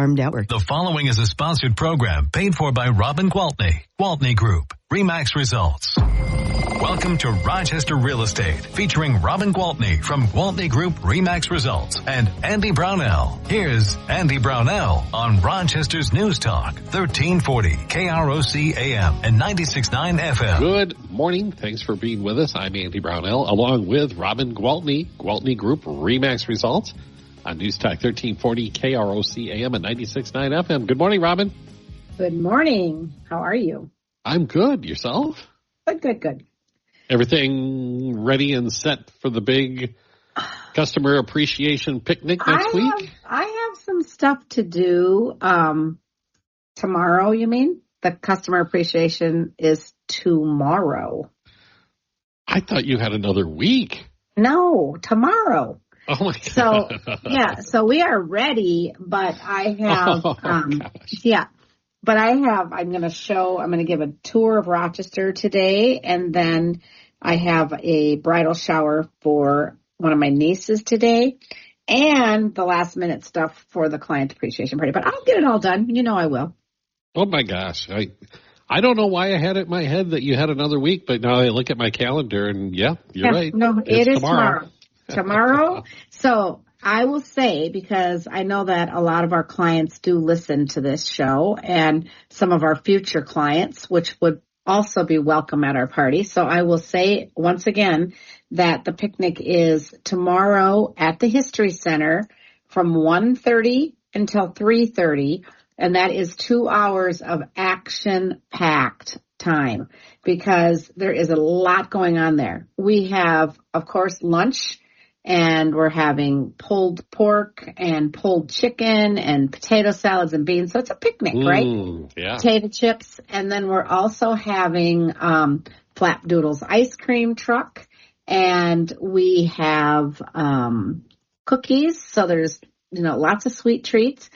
Network. The following is a sponsored program paid for by Robin Gwaltney, Gwaltney Group, RE/MAX Results. Welcome to Rochester Real Estate, featuring Robin Gwaltney from Gwaltney Group RE/MAX Results and Andy Brownell. Here's Andy Brownell on Rochester's News Talk, 1340 KROC AM and 96.9 FM. Good morning. Thanks for being with us. I'm Andy Brownell, along with Robin Gwaltney, Gwaltney Group RE/MAX Results on News Talk, 1340 KROC AM and 96.9 FM. Good morning, Robin. Good morning. How are you? I'm good. Yourself? Good. Everything ready and set for the big customer appreciation picnic next week? I have some stuff to do tomorrow, you mean? The customer appreciation is tomorrow. I thought you had another week. No, tomorrow. Oh, my God. So we are ready, but I have, I'm going to give a tour of Rochester today, and then I have a bridal shower for one of my nieces today, and the last minute stuff for the client appreciation party. But I'll get it all done. You know I will. Oh, my gosh. I don't know why I had it in my head that you had another week, but now I look at my calendar, and you're right. No, it is tomorrow. Tomorrow. So I will say, because I know that a lot of our clients do listen to this show, and some of our future clients, which would also be welcome at our party. So I will say once again that the picnic is tomorrow at the History Center from 1:30 until 3:30, and that is 2 hours of action-packed time because there is a lot going on there. We have, of course, lunch. And we're having pulled pork and pulled chicken and potato salads and beans. So it's a picnic, right? Yeah. Potato chips. And then we're also having Flapdoodle's ice cream truck. And we have cookies. So there's, lots of sweet treats.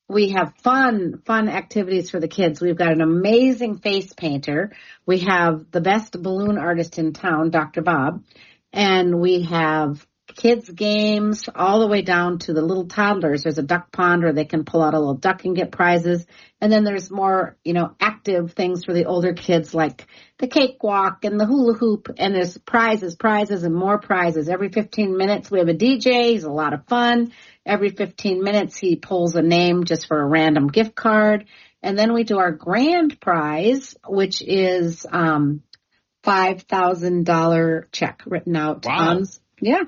We have fun activities for the kids. We've got an amazing face painter. We have the best balloon artist in town, Dr. Bob. And we have kids games all the way down to the little toddlers. There's a duck pond where they can pull out a little duck and get prizes. And then there's more, active things for the older kids like the cakewalk and the hula hoop. And there's prizes and more prizes. Every 15 minutes we have a DJ. He's a lot of fun. Every 15 minutes he pulls a name just for a random gift card. And then we do our grand prize, which is $5,000 check written out. Wow. Yeah.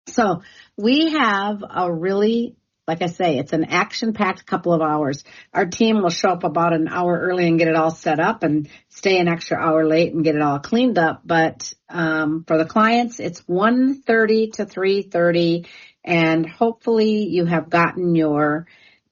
So we have a really, like I say, it's an action-packed couple of hours. Our team will show up about an hour early and get it all set up and stay an extra hour late and get it all cleaned up. But for the clients, it's 1:30 to 3:30, and hopefully you have gotten your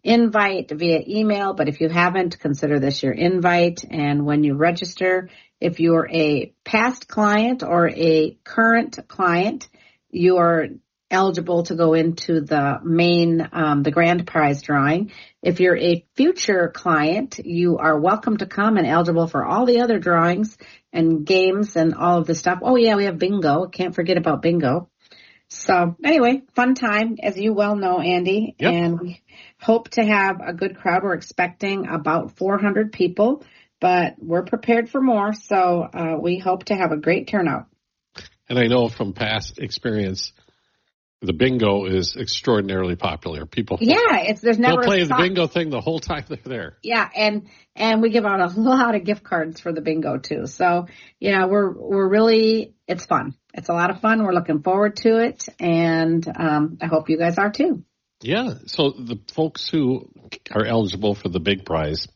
invite via email. But if you haven't, consider this your invite. And when you register, if you're a past client or a current client, you are eligible to go into the main, the grand prize drawing. If you're a future client, you are welcome to come and eligible for all the other drawings and games and all of the stuff. Oh, yeah, we have bingo. Can't forget about bingo. So anyway, fun time, as you well know, Andy. Yep. And we hope to have a good crowd. We're expecting about 400 people, but we're prepared for more. So we hope to have a great turnout. And I know from past experience, the bingo is extraordinarily popular. People, there's never they'll play the bingo thing the whole time they're there. Yeah, and we give out a lot of gift cards for the bingo too. So we're really, it's fun. It's a lot of fun. We're looking forward to it, and I hope you guys are too. Yeah. So the folks who are eligible for the big prize,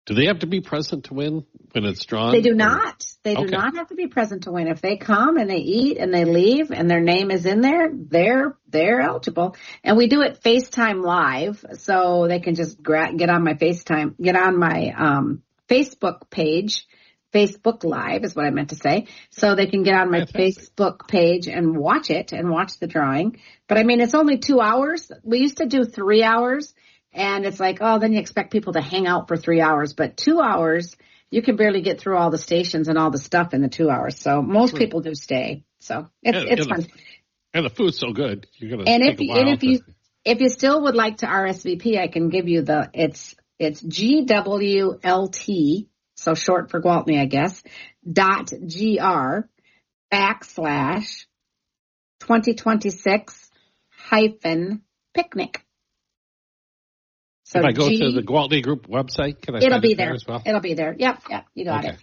do they have to be present to win when it's drawn? They do not. They do not have to be present to win. If they come and they eat and they leave and their name is in there, they're eligible. And we do it FaceTime live, so they can just get on my Facebook page. Facebook Live is what I meant to say. So they can get on my Facebook page and watch it and watch the drawing. But I mean, it's only 2 hours. We used to do 3 hours. And it's like, then you expect people to hang out for 3 hours. But 2 hours, you can barely get through all the stations and all the stuff in the 2 hours. So most people do stay. So it's fun. And the food's so good. You're gonna and if you if you still would like to RSVP, I can give you it's GWLT, so short for Gwaltney, I guess, .gr/2026-picnic. So if I go to the Gwaltney Group website, can I it'll find be it there as well? It'll be there. Yep, you got it.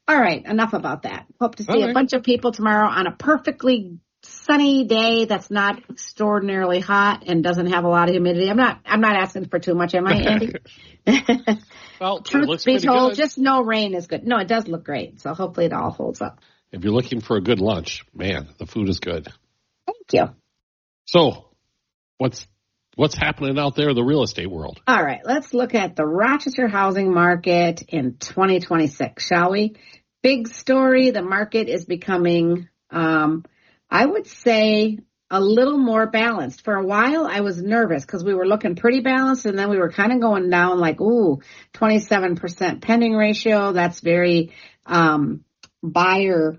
All right, enough about that. Hope to see a bunch of people tomorrow on a perfectly sunny day that's not extraordinarily hot and doesn't have a lot of humidity. I'm not asking for too much, am I, Andy? Well, truth be told, just no rain is good. No, it does look great, so hopefully it all holds up. If you're looking for a good lunch, man, the food is good. Thank you. So, what's happening out there in the real estate world? All right, let's look at the Rochester housing market in 2026, shall we? Big story, the market is becoming, I would say, a little more balanced. For a while, I was nervous because we were looking pretty balanced, and then we were kind of going down like, 27% pending ratio. That's very buyer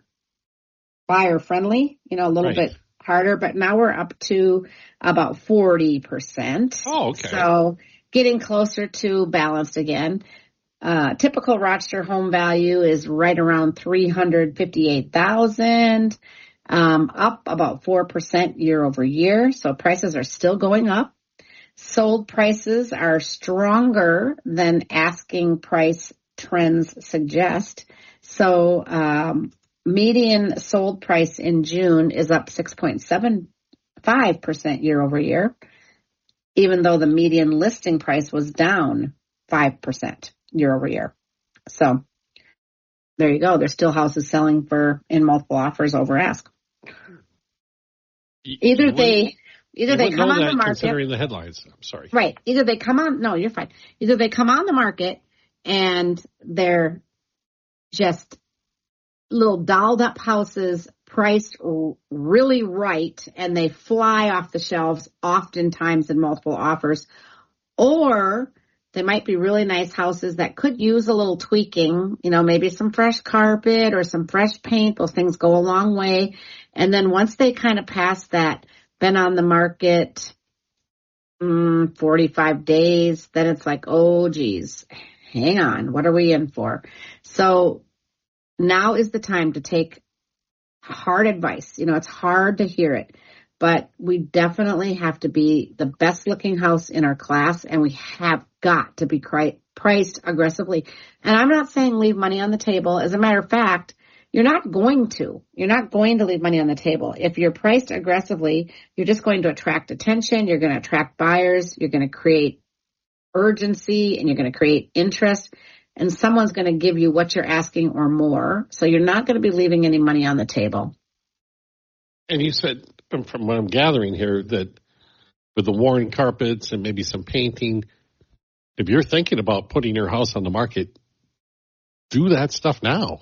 friendly, a little bit harder. But now we're up to about 40%. Oh, okay. So getting closer to balanced again. Typical Rochester home value is right around $358,000. Up about 4% year over year. So prices are still going up. Sold prices are stronger than asking price trends suggest. So, median sold price in June is up 6.75% year over year, even though the median listing price was down 5% year over year. So there you go. There's still houses selling in multiple offers over ask. Either they come on the market. Considering the headlines, I'm sorry. Right. Either they come on. No, you're fine. Either they come on the market and they're just little dolled up houses priced really right, and they fly off the shelves oftentimes in multiple offers, or they might be really nice houses that could use a little tweaking, maybe some fresh carpet or some fresh paint. Those things go a long way. And then once they kind of pass that, been on the market 45 days, then it's like, oh, geez, hang on. What are we in for? So now is the time to take hard advice. It's hard to hear it. But we definitely have to be the best looking house in our class, and we have got to be priced aggressively. And I'm not saying leave money on the table. As a matter of fact, you're not going to leave money on the table. If you're priced aggressively, you're just going to attract attention. You're going to attract buyers. You're going to create urgency, and you're going to create interest. And someone's going to give you what you're asking or more. So you're not going to be leaving any money on the table. And you said, from what I'm gathering here, that with the worn carpets and maybe some painting, if you're thinking about putting your house on the market, do that stuff now.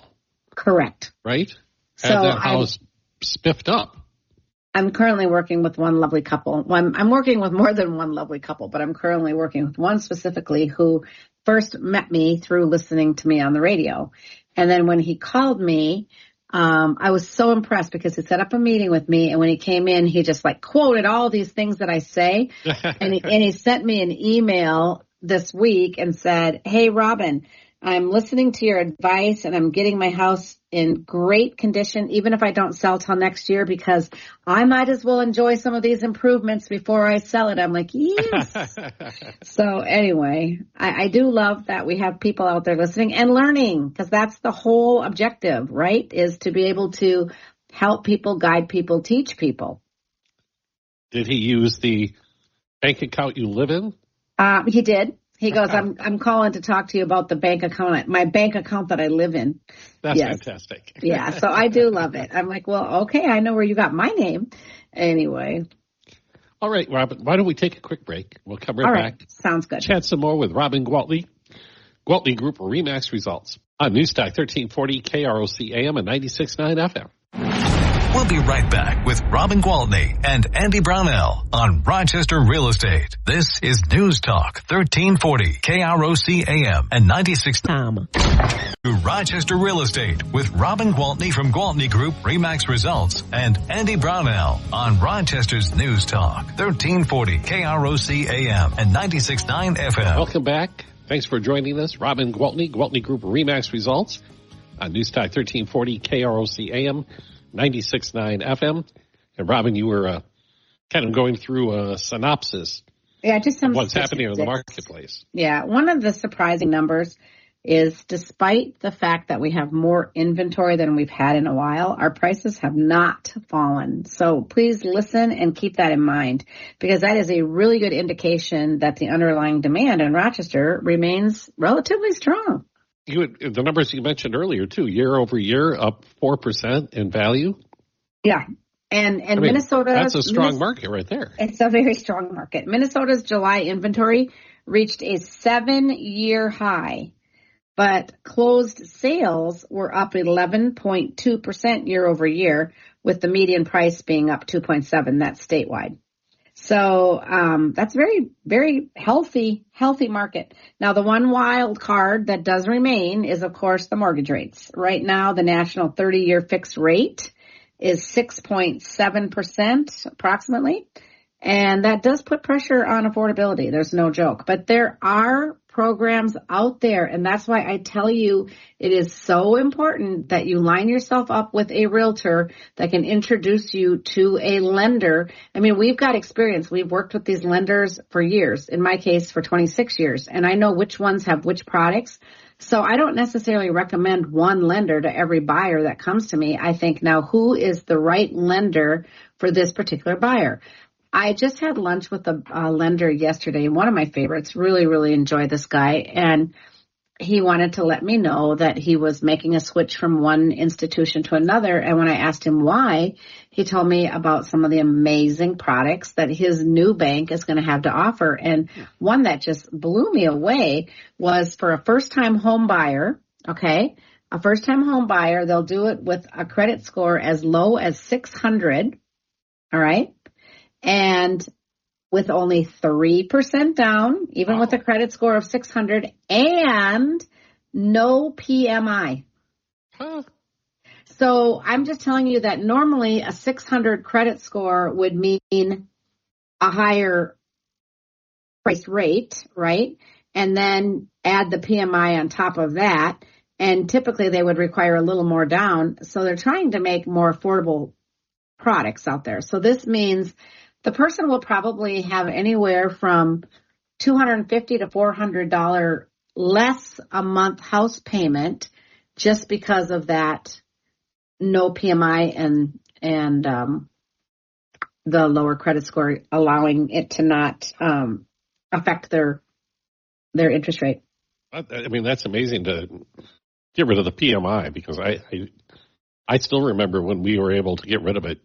Correct. Right? Have that house spiffed up. I'm currently working with one lovely couple. I'm working with more than one lovely couple, but I'm currently working with one specifically who first met me through listening to me on the radio. And then when he called me, I was so impressed because he set up a meeting with me, and when he came in, he just quoted all these things that I say, and he sent me an email this week and said, "Hey, Robin, I'm listening to your advice, and I'm getting my house in great condition, even if I don't sell till next year, because I might as well enjoy some of these improvements before I sell it." I'm like, yes. So anyway, I do love that we have people out there listening and learning, because that's the whole objective, right? Is to be able to help people, guide people, teach people. Did he use the bank account you live in? He did. He goes, I'm calling to talk to you about the bank account, my bank account that I live in. That's fantastic. Yeah, so I do love it. I'm like, well, okay, I know where you got my name. Anyway. All right, Robin, why don't we take a quick break? We'll come right back. Sounds good. Chat some more with Robin Gwaltney, Gwaltney Group-RE results on Newstalk 1340 KROC AM and 96.9 FM. We'll be right back with Robin Gwaltney and Andy Brownell on Rochester Real Estate. This is News Talk 1340 KROC AM and 96. Tom. To Rochester Real Estate with Robin Gwaltney from Gwaltney Group-RE Results and Andy Brownell on Rochester's News Talk 1340 KROC AM and 96.9 FM. Welcome back. Thanks for joining us. Robin Gwaltney, Gwaltney Group-RE Results on News Talk 1340 KROC AM, 96.9 FM. And Robin, you were kind of going through a synopsis just some of what's happening in the marketplace. Yeah, one of the surprising numbers is despite the fact that we have more inventory than we've had in a while, our prices have not fallen. So please listen and keep that in mind, because that is a really good indication that the underlying demand in Rochester remains relatively strong. The numbers you mentioned earlier, too, year over year, up 4% in value. Yeah. And Minnesota... That's a strong market right there. It's a very strong market. Minnesota's July inventory reached a 7-year high, but closed sales were up 11.2% year over year, with the median price being up 2.7%. That's statewide. So that's very, very healthy market. Now, the one wild card that does remain is, of course, the mortgage rates. Right now, the national 30-year fixed rate is 6.7% approximately. And that does put pressure on affordability. There's no joke. But there are programs out there, and that's why I tell you it is so important that you line yourself up with a realtor that can introduce you to a lender. I mean, we've got experience. We've worked with these lenders for years, in my case for 26 years, and I know which ones have which products. So I don't necessarily recommend one lender to every buyer that comes to me. I think, now, who is the right lender for this particular buyer? I just had lunch with a lender yesterday, one of my favorites. Really, really enjoy this guy. And he wanted to let me know that he was making a switch from one institution to another. And when I asked him why, he told me about some of the amazing products that his new bank is going to have to offer. And one that just blew me away was for a first-time home buyer, okay? A first-time home buyer, they'll do it with a credit score as low as 600, all right? And with only 3% down, even with a credit score of 600, and no PMI. Huh. So I'm just telling you that normally a 600 credit score would mean a higher price rate, right? And then add the PMI on top of that. And typically they would require a little more down. So they're trying to make more affordable products out there. So this means the person will probably have anywhere from $250 to $400 less a month house payment just because of that no PMI and the lower credit score, allowing it to not affect their interest rate. I mean, that's amazing to get rid of the PMI, because I still remember when we were able to get rid of it.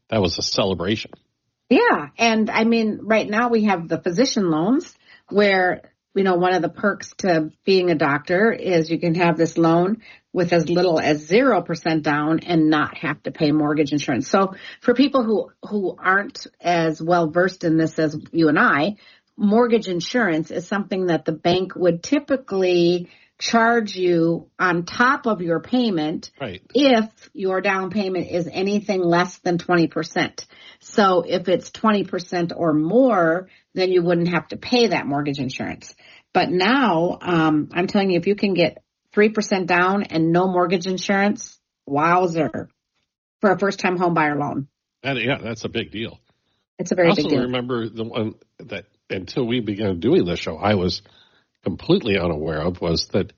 That was a celebration. Yeah. And I mean, right now we have the physician loans where, you know, one of the perks to being a doctor is you can have this loan with as little as 0% down and not have to pay mortgage insurance. So for people who aren't as well versed in this as you and I, mortgage insurance is something that the bank would typically charge you on top of your payment, right, if your down payment is anything less than 20%. So if it's 20% or more, then you wouldn't have to pay that mortgage insurance. But now, I'm telling you, if you can get 3% down and no mortgage insurance, wowzer, for a first-time home buyer loan. That's a big deal. It's a very big deal. I also remember the one that until we began doing this show, I was completely unaware of, was that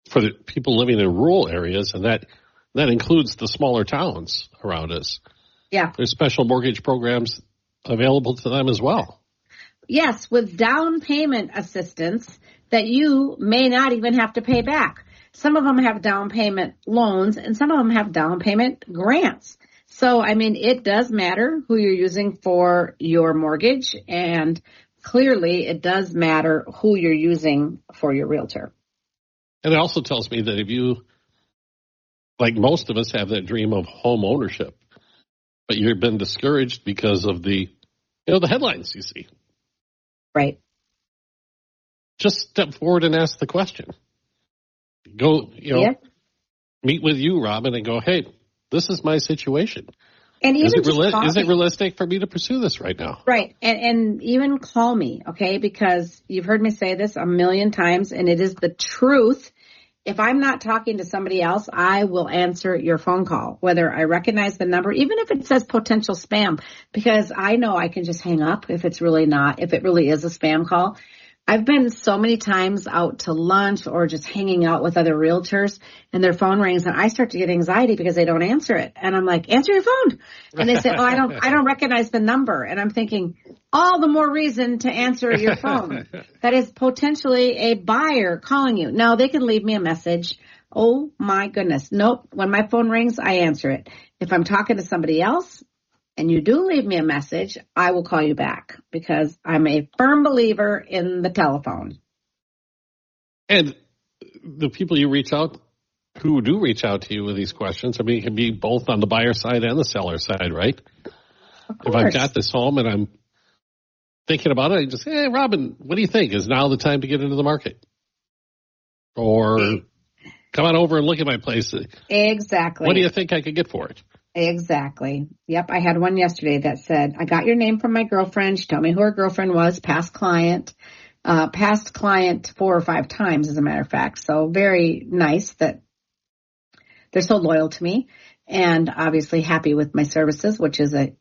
for the people living in rural areas, and that includes the smaller towns around us. Yeah. There's special mortgage programs available to them as well. Yes, with down payment assistance that you may not even have to pay back. Some of them have down payment loans, and some of them have down payment grants. So, I mean, it does matter who you're using for your mortgage, and clearly it does matter who you're using for your realtor. And it also tells me that if you like most of us have that dream of home ownership, but you've been discouraged because of the headlines you see. Right. Just step forward and ask the question. Go, meet with you, Robin, and go, hey, this is my situation. And even is it realistic for me to pursue this right now? Right. And even call me, okay? Because you've heard me say this a million times, and it is the truth. If I'm not talking to somebody else, I will answer your phone call, whether I recognize the number, even if it says potential spam, because I know I can just hang up if it really is a spam call. I've been so many times out to lunch or just hanging out with other realtors and their phone rings and I start to get anxiety because they don't answer it. And I'm like, answer your phone. And they say, I don't recognize the number. And I'm thinking, all the more reason to answer your phone. That is potentially a buyer calling you. Now they can leave me a message. Oh my goodness. Nope. When my phone rings, I answer it. If I'm talking to somebody else, and you do leave me a message, I will call you back because I'm a firm believer in the telephone. And the people you reach out, who do reach out to you with these questions, I mean, it can be both on the buyer side and the seller side, right? If I've got this home and I'm thinking about it, I just say, hey, Robin, what do you think? Is now the time to get into the market? Or come on over and look at my place. Exactly. What do you think I could get for it? Exactly. Yep. I had one yesterday that said, I got your name from my girlfriend. She told me who her girlfriend was, past client 4 or 5 times, as a matter of fact. So very nice that they're so loyal to me and obviously happy with my services, which is a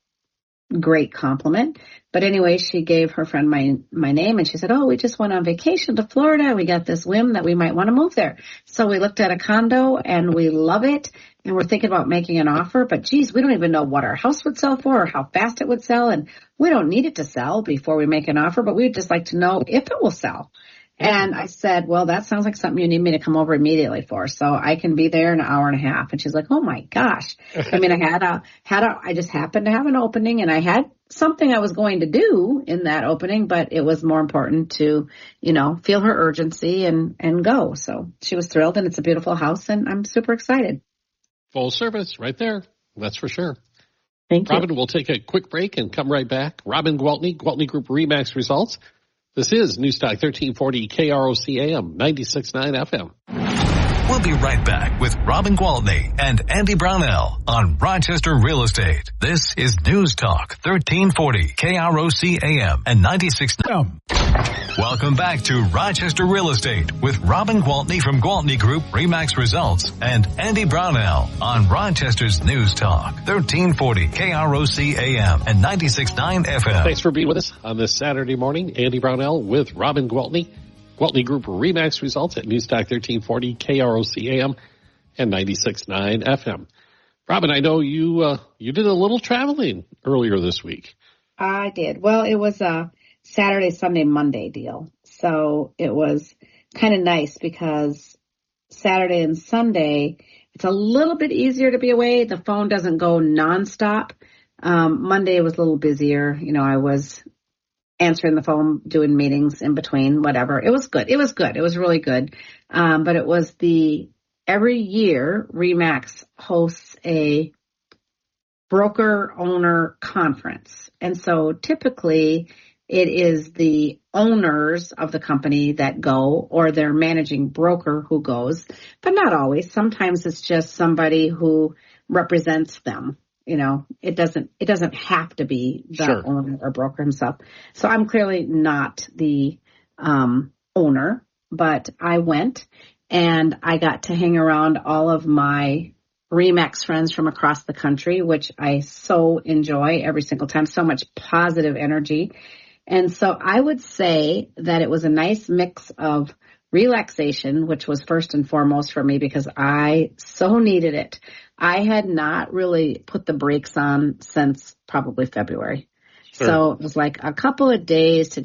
great compliment. But anyway, she gave her friend my name and she said, oh, we just went on vacation to Florida. We got this whim that we might want to move there. So we looked at a condo and we love it. And we're thinking about making an offer, but geez, we don't even know what our house would sell for or how fast it would sell. And we don't need it to sell before we make an offer, but we'd just like to know if it will sell. And I said, well, that sounds like something you need me to come over immediately for. So I can be there in an hour and a half. And she's like, oh my gosh. I mean, I just happened to have an opening and I had something I was going to do in that opening, but it was more important to, feel her urgency and go. So she was thrilled and it's a beautiful house and I'm super excited. Full service right there. That's for sure. Thank you. Robin, we'll take a quick break and come right back. Robin Gwaltney, Gwaltney Group-RE Max Results. This is Newstalk 1340 KROC AM 96.9 FM. We'll be right back with Robin Gwaltney and Andy Brownell on Rochester Real Estate. This is News Talk 1340 KROC AM and 96.9. Welcome back to Rochester Real Estate with Robin Gwaltney from Gwaltney Group-RE Max Results and Andy Brownell on Rochester's News Talk 1340 KROC AM and 96.9 FM. Thanks for being with us on this Saturday morning. Andy Brownell with Robin Gwaltney. Gwaltney Group-RE Max Results at Newstalk 1340 KROC AM and 96.9 FM. Robin, I know you did a little traveling earlier this week. I did. Well, it was a Saturday, Sunday, Monday deal. So it was kind of nice because Saturday and Sunday, it's a little bit easier to be away. The phone doesn't go nonstop. Monday was a little busier. I was answering the phone, doing meetings in between, whatever. It was good. It was really good. But it was every year, RE/MAX hosts a broker owner conference. And so typically it is the owners of the company that go or their managing broker who goes, but not always. Sometimes it's just somebody who represents them. It doesn't have to be the owner or broker himself. So I'm clearly not the owner, but I went and I got to hang around all of my RE/MAX friends from across the country, which I so enjoy every single time, so much positive energy. And so I would say that it was a nice mix of relaxation, which was first and foremost for me because I so needed it. I had not really put the brakes on since probably February. Sure. So it was like a couple of days to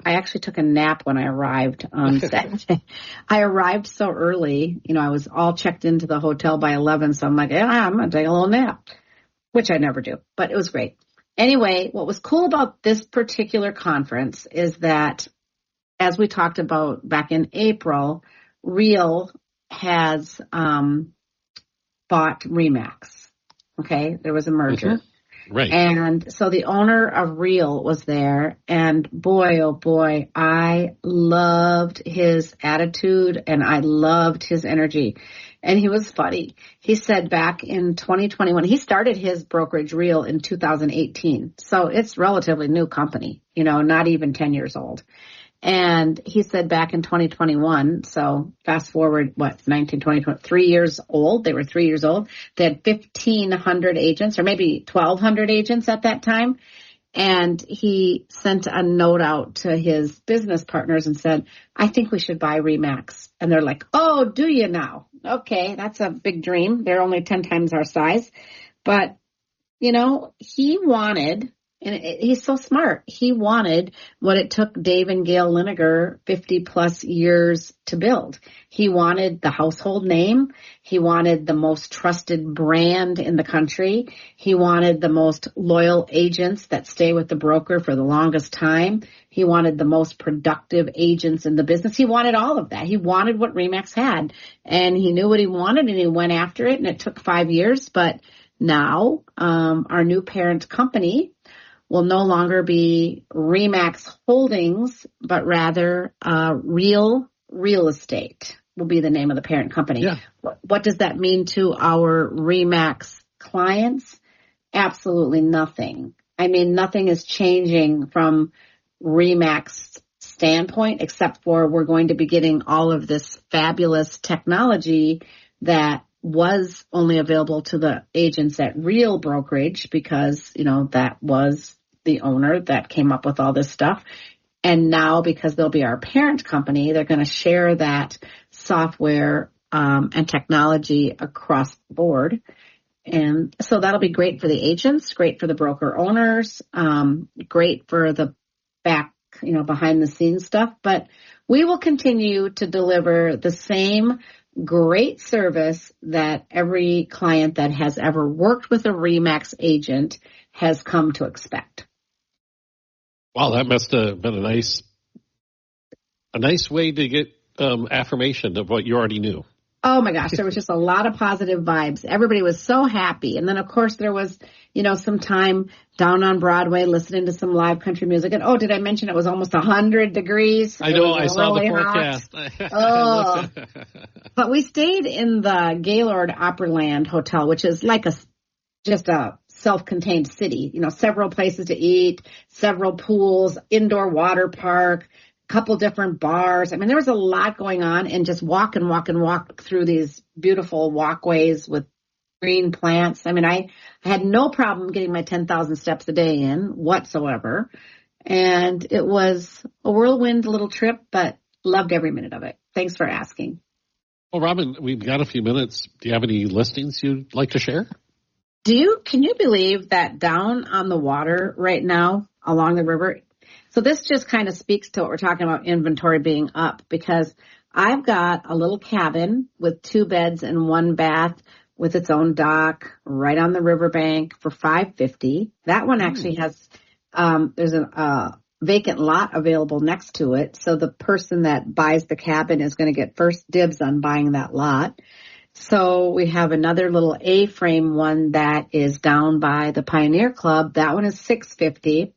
I actually took a nap when I arrived on Saturday. I arrived so early, I was all checked into the hotel by 11. So I'm like, I'm going to take a little nap, which I never do, but it was great. Anyway, what was cool about this particular conference is that, as we talked about back in April, Real has bought RE/MAX. Okay, there was a merger. Mm-hmm. Right. And so the owner of Real was there, and boy, oh boy, I loved his attitude and I loved his energy. And he was funny. He said back in 2021, he started his brokerage Real in 2018. So it's relatively new company, not even 10 years old. And he said back in 2021, so fast forward, 19, 20, 3 years old. They were 3 years old. They had 1,500 agents or maybe 1,200 agents at that time. And he sent a note out to his business partners and said, I think we should buy RE/MAX. And they're like, oh, do you now? Okay, that's a big dream. They're only 10 times our size. But, he wanted, and he's so smart, he wanted what it took Dave and Gail Linegar 50 plus years to build. He wanted the household name. He wanted the most trusted brand in the country. He wanted the most loyal agents that stay with the broker for the longest time. He wanted the most productive agents in the business. He wanted all of that. He wanted what RE/MAX had, and he knew what he wanted, and he went after it, and it took 5 years. But now our new parent company will no longer be RE/MAX Holdings, but rather Real Estate will be the name of the parent company. Yeah. What does that mean to our RE/MAX clients? Absolutely nothing. I mean, nothing is changing from RE/MAX standpoint, except for we're going to be getting all of this fabulous technology that was only available to the agents at Real Brokerage because, that was the owner that came up with all this stuff. And now, because they'll be our parent company, they're going to share that software and technology across the board. And so that'll be great for the agents, great for the broker owners, great for the back, behind the scenes stuff. But we will continue to deliver the same great service that every client that has ever worked with a RE/MAX agent has come to expect. Wow, that must have been a nice way to get affirmation of what you already knew. Oh my gosh, there was just a lot of positive vibes. Everybody was so happy. And then of course there was, some time down on Broadway listening to some live country music. And did I mention it was almost 100 degrees? I know, I saw the forecast. Oh. But we stayed in the Gaylord Opryland Hotel, which is like just a self-contained city, several places to eat, several pools, indoor water park, couple different bars. I mean, there was a lot going on, and just walk through these beautiful walkways with green plants. I mean, I had no problem getting my 10,000 steps a day in whatsoever. And it was a whirlwind little trip, but loved every minute of it. Thanks for asking. Well, Robin, we've got a few minutes. Do you have any listings you'd like to share? Can you believe that down on the water right now along the river? So this just kind of speaks to what we're talking about inventory being up, because I've got a little cabin with 2 beds and 1 bath with its own dock right on the riverbank for $550. That one actually has, there's a vacant lot available next to it. So the person that buys the cabin is going to get first dibs on buying that lot. So we have another little A-frame one that is down by the Pioneer Club. That one is $650.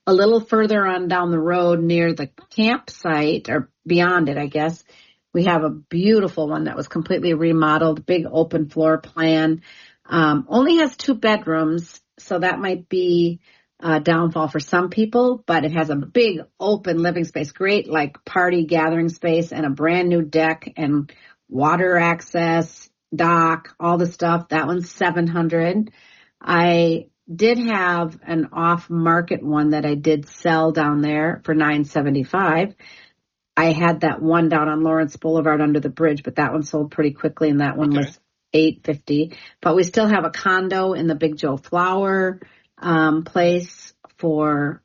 A little further on down the road near the campsite, or beyond it, I guess, we have a beautiful one that was completely remodeled, big open floor plan. Only has 2 bedrooms, so that might be a downfall for some people, but it has a big open living space, great like party gathering space, and a brand new deck and water access, dock, all the stuff. That one's $700. I did have an off-market one that I did sell down there for $975. I had that one down on Lawrence Boulevard under the bridge, but that one sold pretty quickly, and that one was $850. But we still have a condo in the Big Joe Flower place for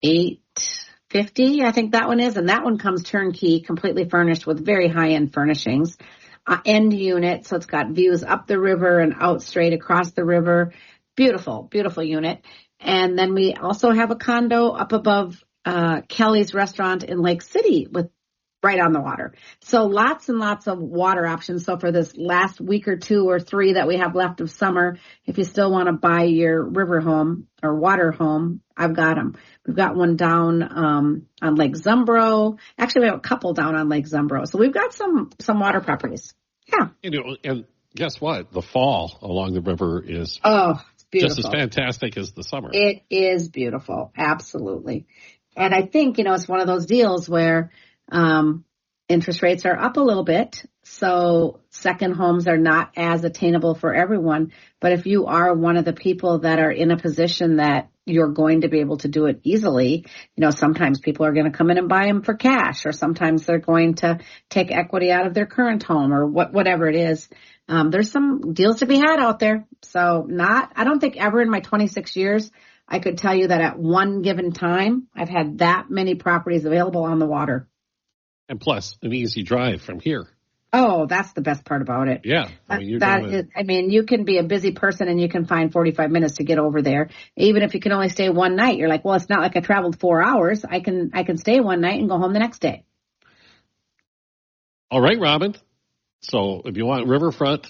$850, I think that one is, and that one comes turnkey, completely furnished with very high-end furnishings. End unit, so it's got views up the river and out straight across the river. Beautiful, beautiful unit. And then we also have a condo up above Kelly's restaurant in Lake City with right on the water. So lots and lots of water options. So for this last week or 2 or 3 that we have left of summer, if you still want to buy your river home or water home, I've got them. We've got one down on Lake Zumbro. Actually, we have a couple down on Lake Zumbro. So we've got some water properties. Yeah. And guess what? The fall along the river is it's beautiful. Just as fantastic as the summer. It is beautiful. Absolutely. And I think, it's one of those deals where interest rates are up a little bit, so second homes are not as attainable for everyone. But if you are one of the people that are in a position that you're going to be able to do it easily, sometimes people are going to come in and buy them for cash, or sometimes they're going to take equity out of their current home, or whatever it is. There's some deals to be had out there. So I don't think ever in my 26 years I could tell you that at one given time I've had that many properties available on the water. And plus, an easy drive from here. Oh, that's the best part about it. Yeah. You can be a busy person and you can find 45 minutes to get over there. Even if you can only stay one night, you're like, well, it's not like I traveled 4 hours. I can stay one night and go home the next day. All right, Robin. So if you want riverfront,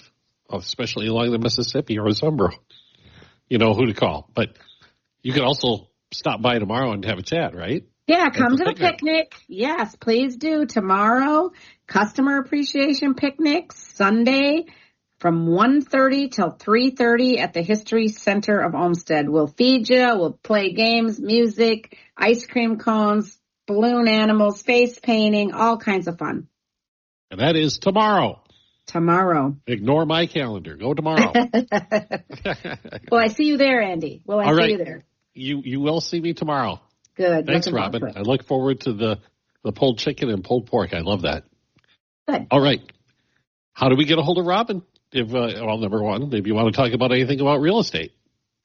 especially along the Mississippi or Zumbro, you know who to call. But you can also stop by tomorrow and have a chat, right? Yeah, come to the picnic. Yes, please do. Tomorrow, customer appreciation picnic, Sunday from 1:30 till 3:30 at the History Center of Olmsted. We'll feed you. We'll play games, music, ice cream cones, balloon animals, face painting, all kinds of fun. And that is tomorrow. Tomorrow. Ignore my calendar. Go tomorrow. Well, I see you there, Andy. Will I see you there? You will see me tomorrow. Good. Thanks, Robin. I look forward to the pulled chicken and pulled pork. I love that. Good. All right. How do we get a hold of Robin? Number one, if you want to talk about anything about real estate.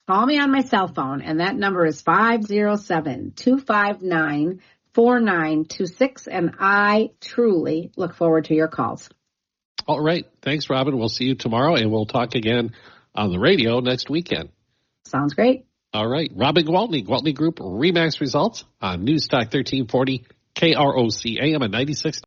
Call me on my cell phone, and that number is 507-259-4926, and I truly look forward to your calls. All right. Thanks, Robin. We'll see you tomorrow, and we'll talk again on the radio next weekend. Sounds great. All right. Robin Gwaltney, Gwaltney Group-RE results on News Talk 1340 KROC AM at 96.